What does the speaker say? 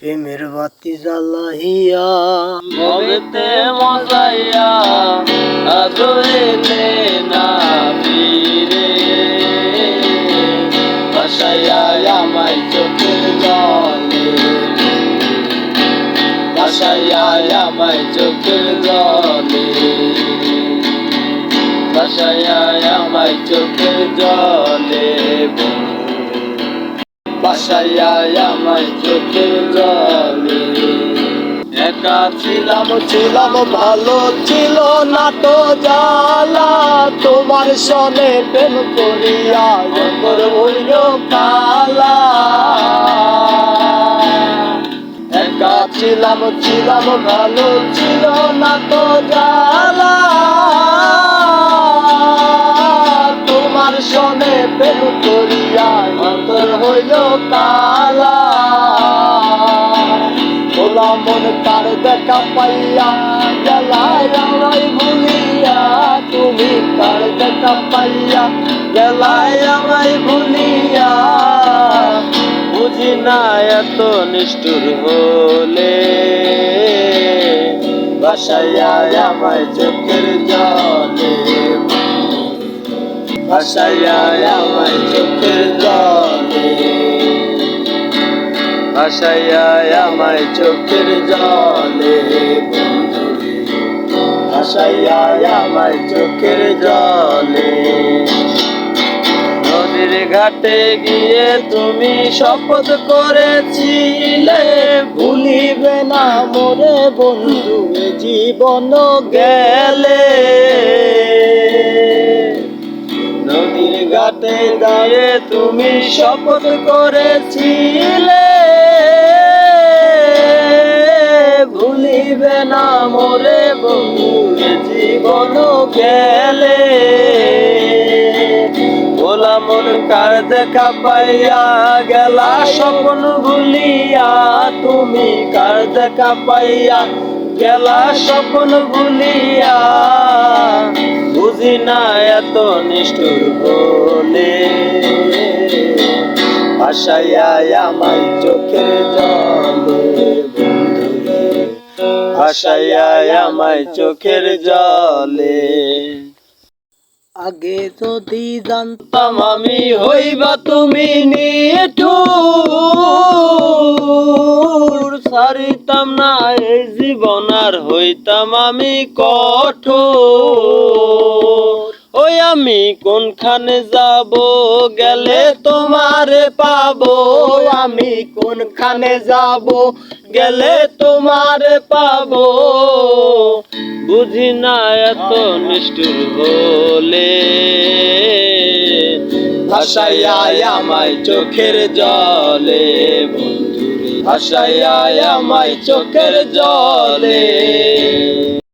প্রেমের বাতি জ্বালাইয়া মগেতে মজাইয়া আজো এলে না ফিরে ভাসাইয়া আমায় চোখের জলে ভাসাইয়া আমায় চোখের জলে ভাসাইয়া আমায় চোখের জলে ভাসাইয়া আমায় চোখের জলে একা ছিলাম ভালো ছিল না তো জ্বালা তোমার সনে প্রেম করিয়া অন্তর হইল কালা একা ছিলাম ভালো ছিল না তো জ্বালা তোমার সনে প্রেম করিয়া অন্তর হইল কালা ভোলা মন তার দেখা পাইয়া গেলায় আমায় ভুলিয়া তুমি তার দেখা পাইয়া গেলায় আমায় ভুলিয়া বুঝি না এত নিষ্ঠুর হলে ভাসাইয়া আমায় চোখের জলে ভাসাইয়া আমায় চোখের জলে ভাসাইয়া আমায় চোখের জলে ভাসাইয়া আমায় চোখের জলে নদীর ঘাটে গিয়ে তুমি শপথ করেছিলে ভুলিবে না মোরে বন্ধু জীবন গেলে নদীর ঘাটে গিয়ে তুমি শপথ করেছিলে ভুলিবে না মোরে বন্ধু জীবন গেলে ভোলা মন কার দেখা পাইয়া গেলা স্বপ্ন ভুলিয়া তুমি কার দেখা পাইয়া গেলা স্বপ্ন ভুলিয়া বুঝি না এত নিষ্ঠুর বলে ভাসাইয়া আমায় চোখের জলে ভাসাইয়া আমায় চোখের জলে আগে যদি জানতাম আমি হইবা তুমি নিঠুর সারিতাম না এই জীবন আর হইতাম আমি কঠোর ওই আমি কোনখানে যাব গেলে তোমারে পাবো আমি কোনখানে যাব গেলে তোমারে পাবো বুঝি না এত নিষ্ঠুর হলে ভাসাইয়া আমায় চোখের জলে বন্ধুরে ভাসাইয়া আমায় চোখের জলে